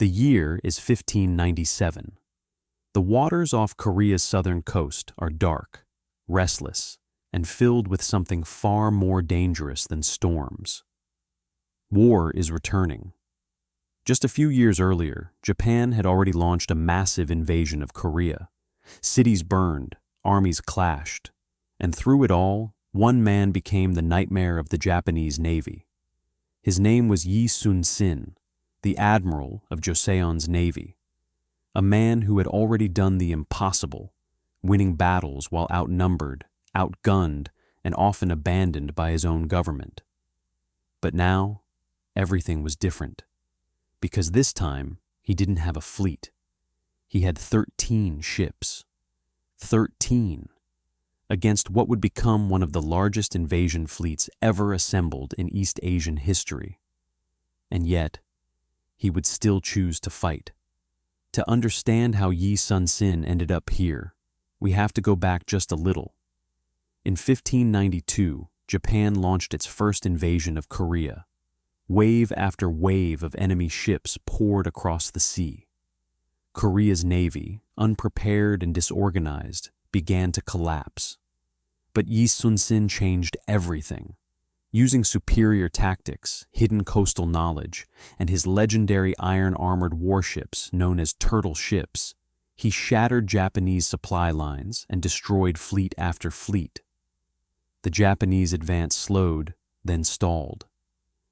The year is 1597. The waters off Korea's southern coast are dark, restless, and filled with something far more dangerous than storms. War is returning. Just a few years earlier, Japan had already launched a massive invasion of Korea. Cities burned, armies clashed, and through it all, one man became the nightmare of the Japanese Navy. His name was Yi Sun-sin, the Admiral of Joseon's Navy, a man who had already done the impossible, winning battles while outnumbered, outgunned, and often abandoned by his own government. But now, everything was different, because this time he didn't have a fleet. He had 13 ships. 13, against what would become one of the largest invasion fleets ever assembled in East Asian history. And yet, he would still choose to fight. To understand how Yi Sun-sin ended up here, we have to go back just a little. In 1592, Japan launched its first invasion of Korea. Wave after wave of enemy ships poured across the sea. Korea's navy, unprepared and disorganized, began to collapse. But Yi Sun-sin changed everything. Using superior tactics, hidden coastal knowledge, and his legendary iron-armored warships known as turtle ships, he shattered Japanese supply lines and destroyed fleet after fleet. The Japanese advance slowed, then stalled.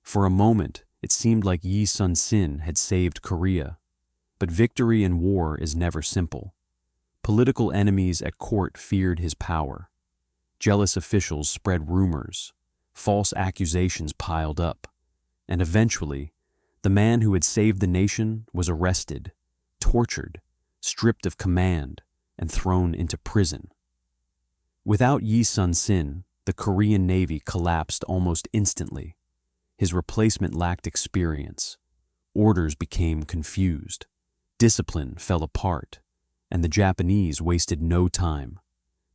For a moment, it seemed like Yi Sun-sin had saved Korea. But victory in war is never simple. Political enemies at court feared his power. Jealous officials spread rumors. False accusations piled up. And eventually, the man who had saved the nation was arrested, tortured, stripped of command, and thrown into prison. Without Yi Sun-sin, the Korean Navy collapsed almost instantly. His replacement lacked experience. Orders became confused. Discipline fell apart, and the Japanese wasted no time.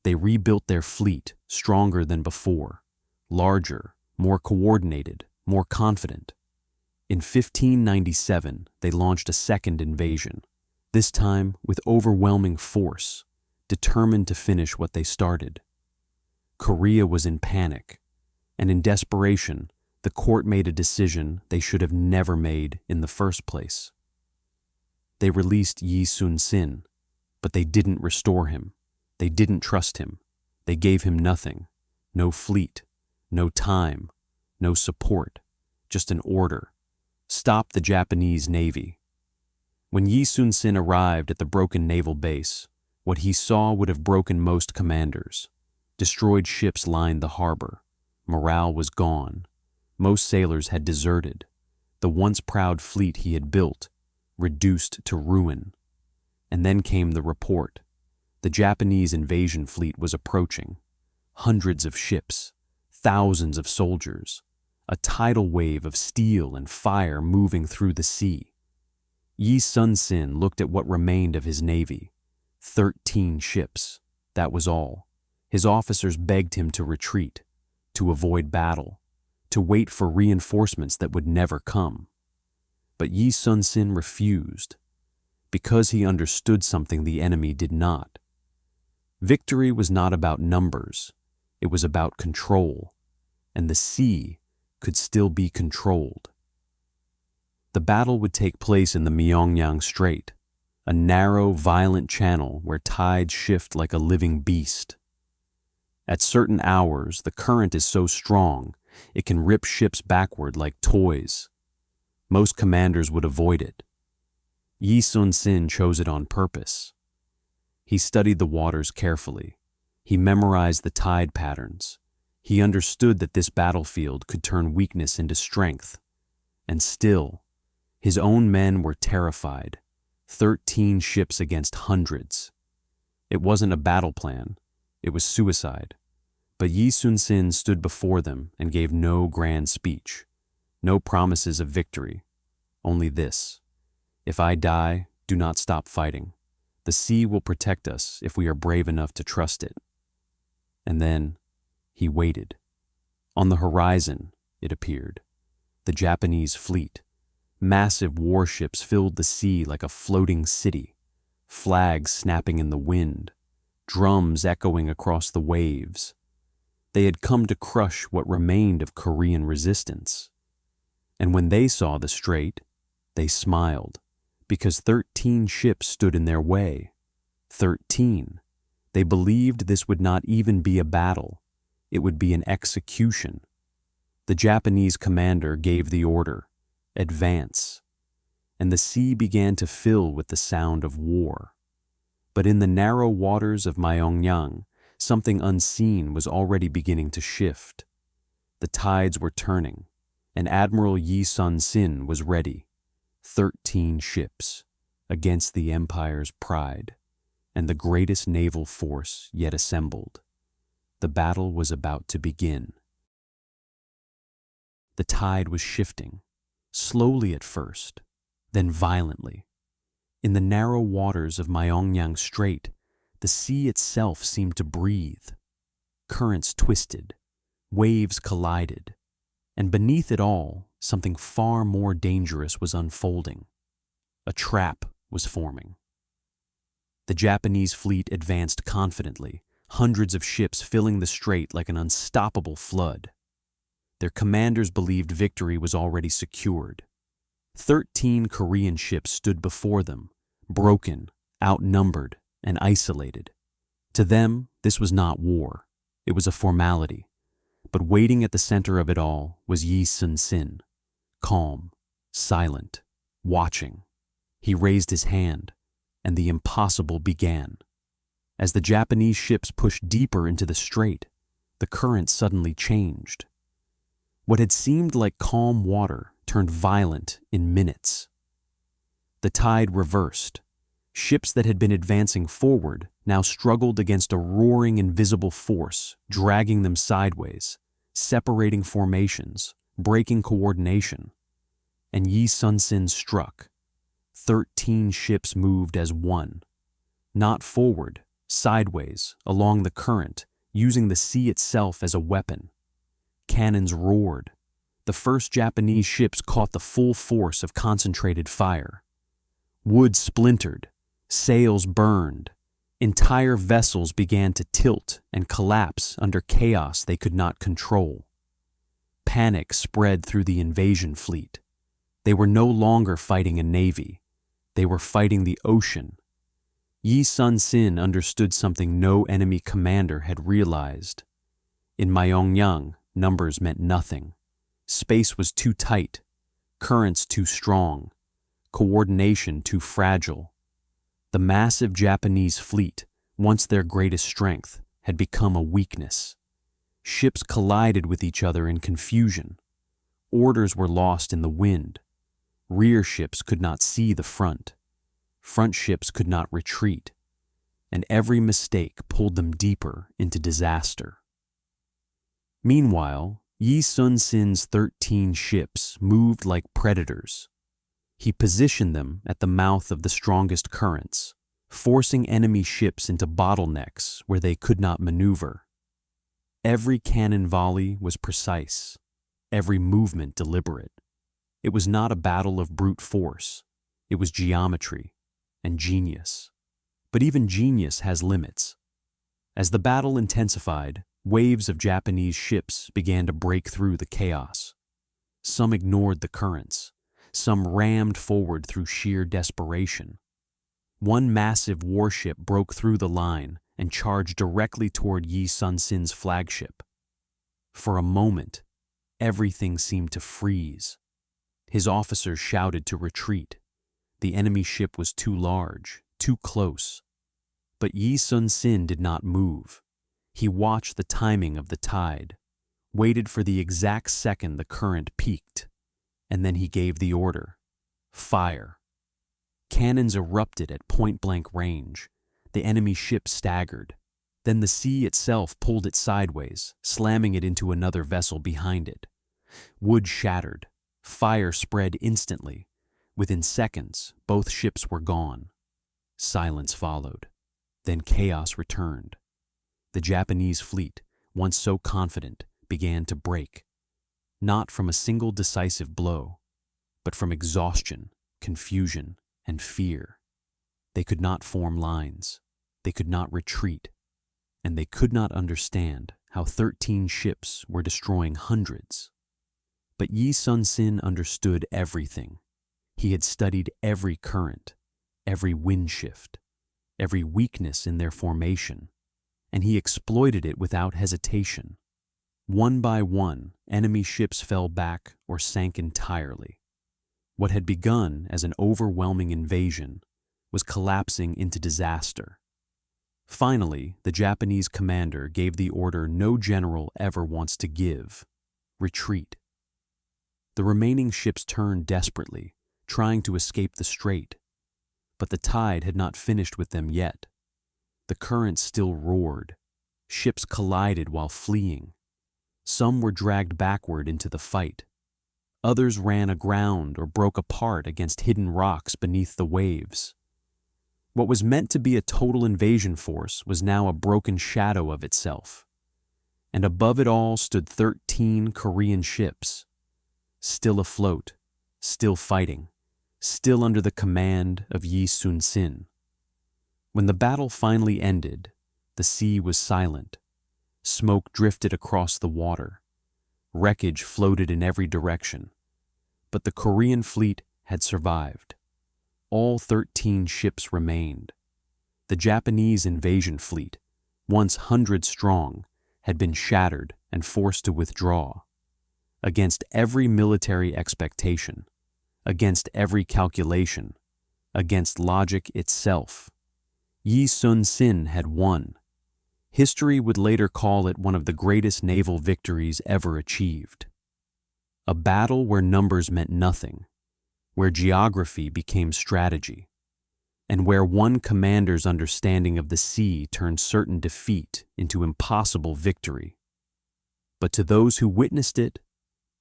They rebuilt their fleet, stronger than before, larger, more coordinated, more confident. In 1597, they launched a second invasion, this time with overwhelming force, determined to finish what they started. Korea was in panic, and in desperation, the court made a decision they should have never made in the first place. They released Yi Sun-sin, but they didn't restore him. They didn't trust him. They gave him nothing. No fleet, no time, no support, just an order. Stop the Japanese Navy. When Yi Sun-sin arrived at the broken naval base, what he saw would have broken most commanders. Destroyed ships lined the harbor. Morale was gone. Most sailors had deserted. The once proud fleet he had built, reduced to ruin. And then came the report. The Japanese invasion fleet was approaching. Hundreds of ships, thousands of soldiers, a tidal wave of steel and fire moving through the sea. Yi Sun-sin looked at what remained of his navy. 13 ships, that was all. His officers begged him to retreat, to avoid battle, to wait for reinforcements that would never come. But Yi Sun-sin refused, because he understood something the enemy did not. Victory was not about numbers, it was about control, and the sea could still be controlled. The battle would take place in the Myeongnyang Strait, a narrow, violent channel where tides shift like a living beast. At certain hours, the current is so strong, it can rip ships backward like toys. Most commanders would avoid it. Yi Sun-sin chose it on purpose. He studied the waters carefully. He memorized the tide patterns. He understood that this battlefield could turn weakness into strength. And still, his own men were terrified. 13 ships against hundreds. It wasn't a battle plan. It was suicide. But Yi Sun-sin stood before them and gave no grand speech. No promises of victory. Only this: if I die, do not stop fighting. The sea will protect us if we are brave enough to trust it. And then he waited. On the horizon, it appeared, the Japanese fleet, Massive warships filled the sea like a floating city, flags snapping in the wind, drums echoing across the waves. They had come to crush what remained of Korean resistance. And when they saw the strait, they smiled, because 13 ships stood in their way. 13. They believed this would not even be a battle. It would be an execution. The Japanese commander gave the order, "Advance," and the sea began to fill with the sound of war. But in the narrow waters of Myeongnyang, something unseen was already beginning to shift. The tides were turning, and Admiral Yi Sun-sin was ready. 13 ships against the empire's pride, and the greatest naval force yet assembled. The battle was about to begin. The tide was shifting, slowly at first, then violently. In the narrow waters of Myeongnyang Strait, the sea itself seemed to breathe. Currents twisted, waves collided, and beneath it all, something far more dangerous was unfolding. A trap was forming. The Japanese fleet advanced confidently, hundreds of ships filling the strait like an unstoppable flood. Their commanders believed victory was already secured. 13 Korean ships stood before them, broken, outnumbered, and isolated. To them, this was not war. It was a formality. But waiting at the center of it all was Yi Sun-sin, calm, silent, watching. He raised his hand, and the impossible began. As the Japanese ships pushed deeper into the strait, the current suddenly changed. What had seemed like calm water turned violent in minutes. The tide reversed. Ships that had been advancing forward now struggled against a roaring invisible force, dragging them sideways, separating formations, breaking coordination. And Yi Sun-sin struck. 13 ships moved as one, not forward, sideways, along the current, using the sea itself as a weapon. Cannons roared. The first Japanese ships caught the full force of concentrated fire. Wood splintered, sails burned. Entire vessels began to tilt and collapse under chaos they could not control. Panic spread through the invasion fleet. They were no longer fighting a navy. They were fighting the ocean. Yi Sun-sin understood something no enemy commander had realized. In Myeongnyang, numbers meant nothing. Space was too tight, currents too strong, coordination too fragile. The massive Japanese fleet, once their greatest strength, had become a weakness. Ships collided with each other in confusion. Orders were lost in the wind. Rear ships could not see the front. Front ships could not retreat. And every mistake pulled them deeper into disaster. Meanwhile, Yi Sun-sin's 13 ships moved like predators. He positioned them at the mouth of the strongest currents, forcing enemy ships into bottlenecks where they could not maneuver. Every cannon volley was precise, every movement deliberate. It was not a battle of brute force. It was geometry and genius. But even genius has limits. As the battle intensified, waves of Japanese ships began to break through the chaos. Some ignored the currents. Some rammed forward through sheer desperation. One massive warship broke through the line and charged directly toward Yi Sun-sin's flagship. For a moment, everything seemed to freeze. His officers shouted to retreat. The enemy ship was too large, too close. But Yi Sun-sin did not move. He watched the timing of the tide, waited for the exact second the current peaked, and then he gave the order. Fire. Cannons erupted at point-blank range. The enemy ship staggered. Then the sea itself pulled it sideways, slamming it into another vessel behind it. Wood shattered. Fire spread instantly. Within seconds, both ships were gone. Silence followed. Then chaos returned. The Japanese fleet, once so confident, began to break. Not from a single decisive blow, but from exhaustion, confusion, and fear. They could not form lines, they could not retreat, and they could not understand how 13 ships were destroying hundreds. But Yi Sun-sin understood everything. He had studied every current, every wind shift, every weakness in their formation, and he exploited it without hesitation. One by one, enemy ships fell back or sank entirely. What had begun as an overwhelming invasion was collapsing into disaster. Finally, the Japanese commander gave the order no general ever wants to give: retreat. The remaining ships turned desperately, trying to escape the strait. But the tide had not finished with them yet. The current still roared. Ships collided while fleeing. Some were dragged backward into the fight. Others ran aground or broke apart against hidden rocks beneath the waves. What was meant to be a total invasion force was now a broken shadow of itself. And above it all stood 13 Korean ships, still afloat, still fighting, still under the command of Yi Sun-sin. When the battle finally ended, the sea was silent. Smoke drifted across the water. Wreckage floated in every direction. But the Korean fleet had survived. All 13 ships remained. The Japanese invasion fleet, once 100 strong, had been shattered and forced to withdraw. Against every military expectation, against every calculation, against logic itself, Yi Sun-sin had won. History would later call it one of the greatest naval victories ever achieved. A battle where numbers meant nothing, where geography became strategy, and where one commander's understanding of the sea turned certain defeat into impossible victory. But to those who witnessed it,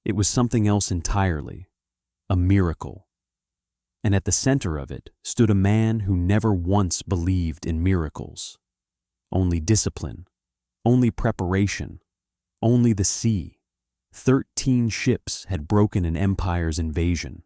it was something else entirely, a miracle. And at the center of it stood a man who never once believed in miracles. Only discipline, only preparation, only the sea. 13 ships had broken an empire's invasion.